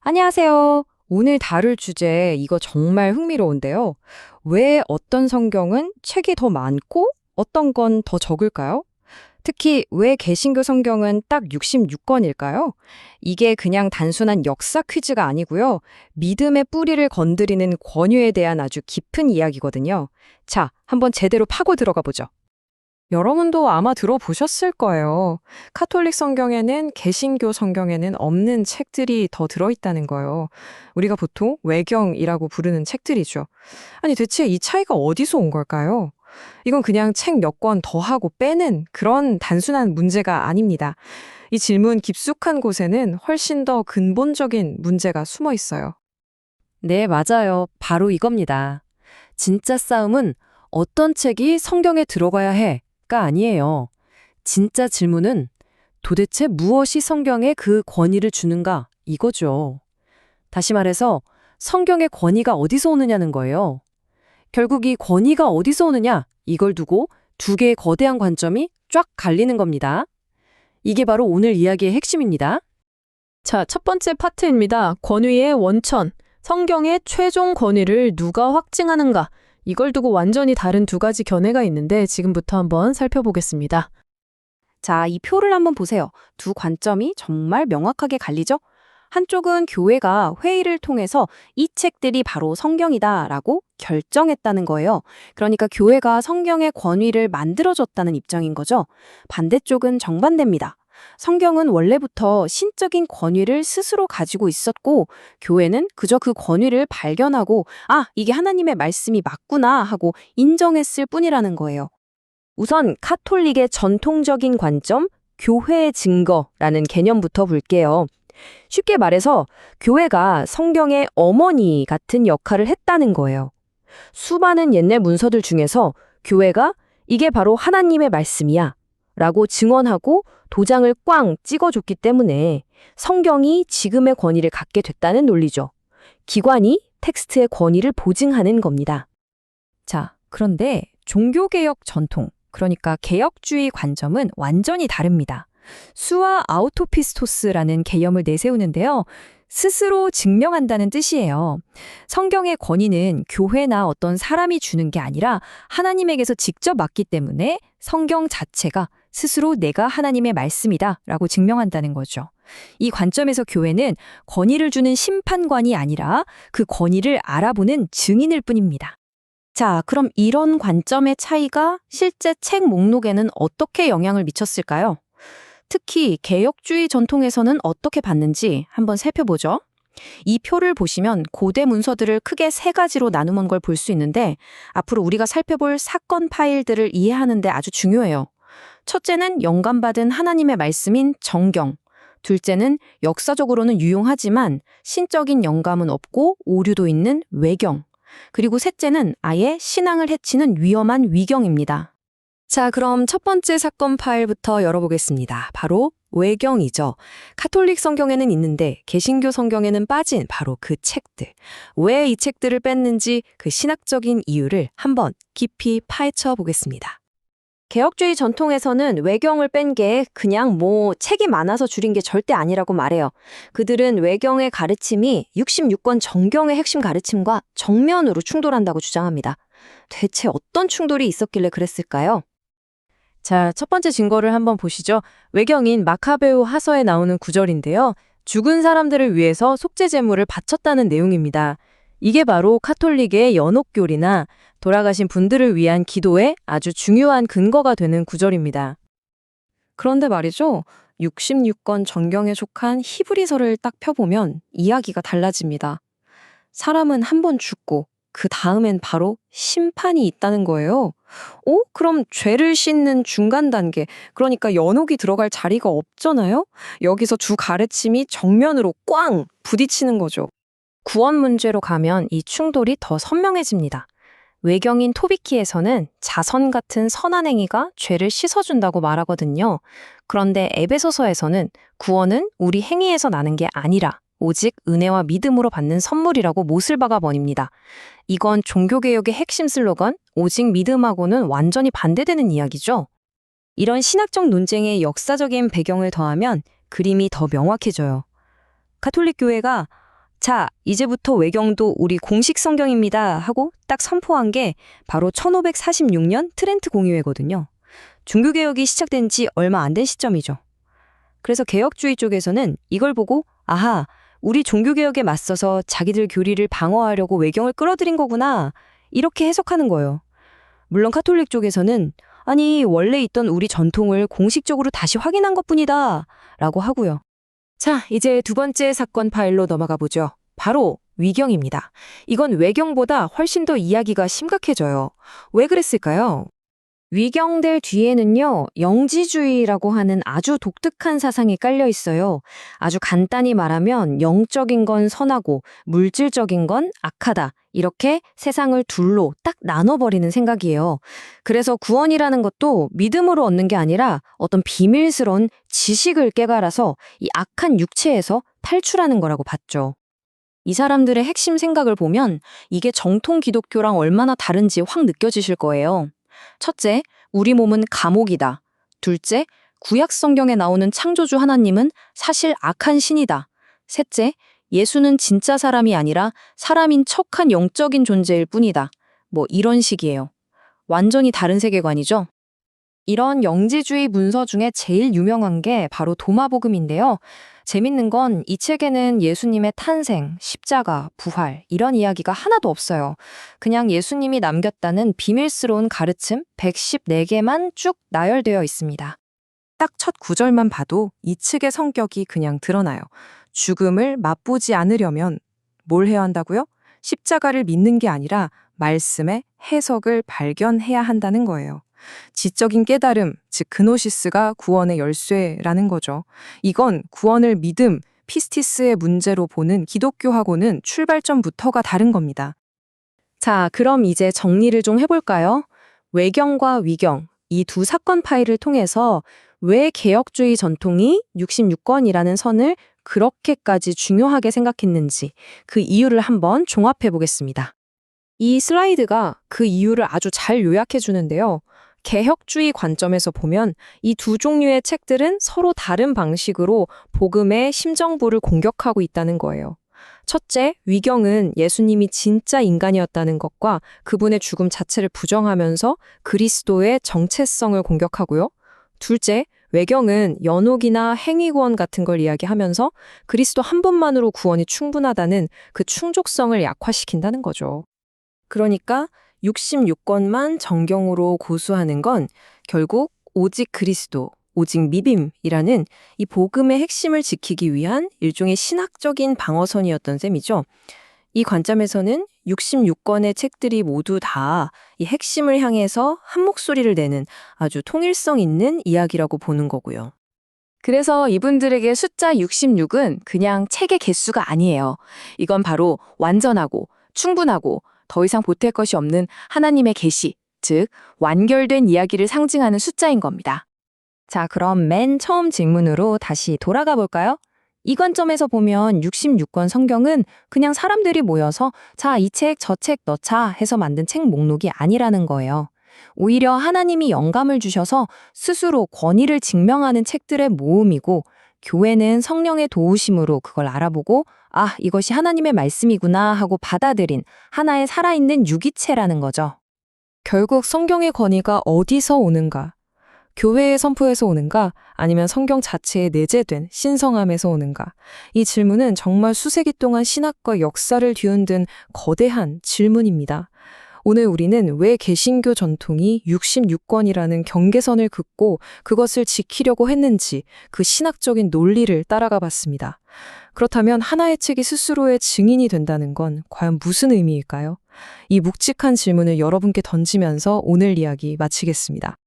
안녕하세요. 오늘 다룰 주제 이거 정말 흥미로운데요. 왜 어떤 성경은 책이 더 많고 어떤 건 더 적을까요? 특히 왜 개신교 성경은 딱 66권일까요? 이게 그냥 단순한 역사 퀴즈가 아니고요. 믿음의 뿌리를 건드리는 권위에 대한 아주 깊은 이야기거든요. 자, 한번 제대로 파고 들어가 보죠. 여러분도 아마 들어보셨을 거예요. 카톨릭 성경에는 개신교 성경에는 없는 책들이 더 들어있다는 거예요. 우리가 보통 외경이라고 부르는 책들이죠. 아니, 대체 이 차이가 어디서 온 걸까요? 이건 그냥 책 몇 권 더하고 빼는 그런 단순한 문제가 아닙니다. 이 질문 깊숙한 곳에는 훨씬 더 근본적인 문제가 숨어 있어요. 네, 맞아요. 바로 이겁니다. 진짜 싸움은 어떤 책이 성경에 들어가야 해가 아니에요. 진짜 질문은 도대체 무엇이 성경에 그 권위를 주는가 이거죠. 다시 말해서 성경의 권위가 어디서 오느냐는 거예요. 결국 이 권위가 어디서 오느냐 이걸 두고 두 개의 거대한 관점이 쫙 갈리는 겁니다. 이게 바로 오늘 이야기의 핵심입니다. 자, 첫 번째 파트입니다. 권위의 원천. 성경의 최종 권위를 누가 확증하는가? 이걸 두고 완전히 다른 두 가지 견해가 있는데 지금부터 한번 살펴보겠습니다. 자, 이 표를 한번 보세요. 두 관점이 정말 명확하게 갈리죠? 한쪽은 교회가 회의를 통해서 이 책들이 바로 성경이다라고 결정했다는 거예요. 그러니까 교회가 성경의 권위를 만들어줬다는 입장인 거죠. 반대쪽은 정반대입니다. 성경은 원래부터 신적인 권위를 스스로 가지고 있었고, 교회는 그저 그 권위를 발견하고, 아, 이게 하나님의 말씀이 맞구나 하고 인정했을 뿐이라는 거예요. 우선 카톨릭의 전통적인 관점, 교회의 증거라는 개념부터 볼게요. 쉽게 말해서 교회가 성경의 어머니 같은 역할을 했다는 거예요. 수많은 옛날 문서들 중에서 교회가 이게 바로 하나님의 말씀이야 라고 증언하고 도장을 꽝 찍어줬기 때문에 성경이 지금의 권위를 갖게 됐다는 논리죠. 기관이 텍스트의 권위를 보증하는 겁니다. 자, 그런데 종교개혁 전통, 그러니까 개혁주의 관점은 완전히 다릅니다. 수아 아우토피스토스라는 개념을 내세우는데요. 스스로 증명한다는 뜻이에요. 성경의 권위는 교회나 어떤 사람이 주는 게 아니라 하나님에게서 직접 왔기 때문에 성경 자체가 스스로 내가 하나님의 말씀이다 라고 증명한다는 거죠. 이 관점에서 교회는 권위를 주는 심판관이 아니라 그 권위를 알아보는 증인일 뿐입니다. 자, 그럼 이런 관점의 차이가 실제 책 목록에는 어떻게 영향을 미쳤을까요? 특히 개혁주의 전통에서는 어떻게 봤는지 한번 살펴보죠. 이 표를 보시면 고대 문서들을 크게 세 가지로 나누는 걸 볼 수 있는데 앞으로 우리가 살펴볼 사건 파일들을 이해하는 데 아주 중요해요. 첫째는 영감받은 하나님의 말씀인 정경. 둘째는 역사적으로는 유용하지만 신적인 영감은 없고 오류도 있는 외경. 그리고 셋째는 아예 신앙을 해치는 위험한 위경입니다. 자, 그럼 첫 번째 사건 파일부터 열어보겠습니다. 바로 외경이죠. 카톨릭 성경에는 있는데 개신교 성경에는 빠진 바로 그 책들. 왜 이 책들을 뺐는지 그 신학적인 이유를 한번 깊이 파헤쳐 보겠습니다. 개혁주의 전통에서는 외경을 뺀 게 그냥 책이 많아서 줄인 게 절대 아니라고 말해요. 그들은 외경의 가르침이 66권 정경의 핵심 가르침과 정면으로 충돌한다고 주장합니다. 대체 어떤 충돌이 있었길래 그랬을까요? 자, 첫 번째 증거를 한번 보시죠. 외경인 마카베오 하서에 나오는 구절인데요. 죽은 사람들을 위해서 속죄 제물을 바쳤다는 내용입니다. 이게 바로 카톨릭의 연옥교리나 돌아가신 분들을 위한 기도에 아주 중요한 근거가 되는 구절입니다. 그런데 말이죠. 66권 정경에 속한 히브리서를 딱 펴보면 이야기가 달라집니다. 사람은 한 번 죽고 그 다음엔 바로 심판이 있다는 거예요. 그럼 죄를 씻는 중간 단계, 그러니까 연옥이 들어갈 자리가 없잖아요? 여기서 두 가르침이 정면으로 꽝 부딪히는 거죠. 구원 문제로 가면 이 충돌이 더 선명해집니다. 외경인 토비키에서는 자선 같은 선한 행위가 죄를 씻어준다고 말하거든요. 그런데 에베소서에서는 구원은 우리 행위에서 나는 게 아니라 오직 은혜와 믿음으로 받는 선물이라고 못을 박아 버립니다. 이건 종교개혁의 핵심 슬로건 오직 믿음하고는 완전히 반대되는 이야기죠. 이런 신학적 논쟁의 역사적인 배경을 더하면 그림이 더 명확해져요. 카톨릭 교회가 자, 이제부터 외경도 우리 공식 성경입니다 하고 딱 선포한 게 바로 1546년 트렌트 공의회거든요. 종교개혁이 시작된 지 얼마 안 된 시점이죠. 그래서 개혁주의 쪽에서는 이걸 보고 아하, 우리 종교개혁에 맞서서 자기들 교리를 방어하려고 외경을 끌어들인 거구나 이렇게 해석하는 거예요. 물론 카톨릭 쪽에서는 아니 원래 있던 우리 전통을 공식적으로 다시 확인한 것뿐이다 라고 하고요. 자, 이제 두 번째 사건 파일로 넘어가 보죠. 바로 위경입니다. 이건 외경보다 훨씬 더 이야기가 심각해져요. 왜 그랬을까요? 위경들 뒤에는요, 영지주의라고 하는 아주 독특한 사상이 깔려 있어요. 아주 간단히 말하면 영적인 건 선하고 물질적인 건 악하다. 이렇게 세상을 둘로 딱 나눠버리는 생각이에요. 그래서 구원이라는 것도 믿음으로 얻는 게 아니라 어떤 비밀스러운 지식을 깨갈아서 이 악한 육체에서 탈출하는 거라고 봤죠. 이 사람들의 핵심 생각을 보면 이게 정통 기독교랑 얼마나 다른지 확 느껴지실 거예요. 첫째, 우리 몸은 감옥이다. 둘째, 구약 성경에 나오는 창조주 하나님은 사실 악한 신이다. 셋째, 예수는 진짜 사람이 아니라 사람인 척한 영적인 존재일 뿐이다. 뭐 이런 식이에요. 완전히 다른 세계관이죠. 이런 영지주의 문서 중에 제일 유명한 게 바로 도마복음인데요. 재밌는 건 이 책에는 예수님의 탄생, 십자가, 부활 이런 이야기가 하나도 없어요. 그냥 예수님이 남겼다는 비밀스러운 가르침 114개만 쭉 나열되어 있습니다. 딱 첫 구절만 봐도 이 측의 성격이 그냥 드러나요. 죽음을 맛보지 않으려면 뭘 해야 한다고요? 십자가를 믿는 게 아니라 말씀의 해석을 발견해야 한다는 거예요. 지적인 깨달음, 즉 그노시스가 구원의 열쇠라는 거죠. 이건 구원을 믿음, 피스티스의 문제로 보는 기독교하고는 출발점부터가 다른 겁니다. 자, 그럼 이제 정리를 좀 해볼까요? 외경과 위경, 이 두 사건 파일을 통해서 왜 개혁주의 전통이 66권이라는 선을 그렇게까지 중요하게 생각했는지 그 이유를 한번 종합해 보겠습니다. 이 슬라이드가 그 이유를 아주 잘 요약해 주는데요. 개혁주의 관점에서 보면 이 두 종류의 책들은 서로 다른 방식으로 복음의 심정부를 공격하고 있다는 거예요. 첫째, 위경은 예수님이 진짜 인간이었다는 것과 그분의 죽음 자체를 부정하면서 그리스도의 정체성을 공격하고요. 둘째, 외경은 연옥이나 행위구원 같은 걸 이야기하면서 그리스도 한 분만으로 구원이 충분하다는 그 충족성을 약화시킨다는 거죠. 그러니까 66권만 정경으로 고수하는 건 결국 오직 그리스도, 오직 믿음이라는 이 복음의 핵심을 지키기 위한 일종의 신학적인 방어선이었던 셈이죠. 이 관점에서는 66권의 책들이 모두 다 이 핵심을 향해서 한 목소리를 내는 아주 통일성 있는 이야기라고 보는 거고요. 그래서 이분들에게 숫자 66은 그냥 책의 개수가 아니에요. 이건 바로 완전하고 충분하고 더 이상 보탤 것이 없는 하나님의 계시, 즉 완결된 이야기를 상징하는 숫자인 겁니다. 자, 그럼 맨 처음 질문으로 다시 돌아가 볼까요? 이 관점에서 보면 66권 성경은 그냥 사람들이 모여서 자, 이 책, 저 책 넣자 해서 만든 책 목록이 아니라는 거예요. 오히려 하나님이 영감을 주셔서 스스로 권위를 증명하는 책들의 모음이고 교회는 성령의 도우심으로 그걸 알아보고 아, 이것이 하나님의 말씀이구나 하고 받아들인 하나의 살아있는 유기체라는 거죠. 결국 성경의 권위가 어디서 오는가? 교회의 선포에서 오는가? 아니면 성경 자체에 내재된 신성함에서 오는가? 이 질문은 정말 수세기 동안 신학과 역사를 뒤흔든 거대한 질문입니다. 오늘 우리는 왜 개신교 전통이 66권이라는 경계선을 긋고 그것을 지키려고 했는지 그 신학적인 논리를 따라가 봤습니다. 그렇다면 하나의 책이 스스로의 증인이 된다는 건 과연 무슨 의미일까요? 이 묵직한 질문을 여러분께 던지면서 오늘 이야기 마치겠습니다.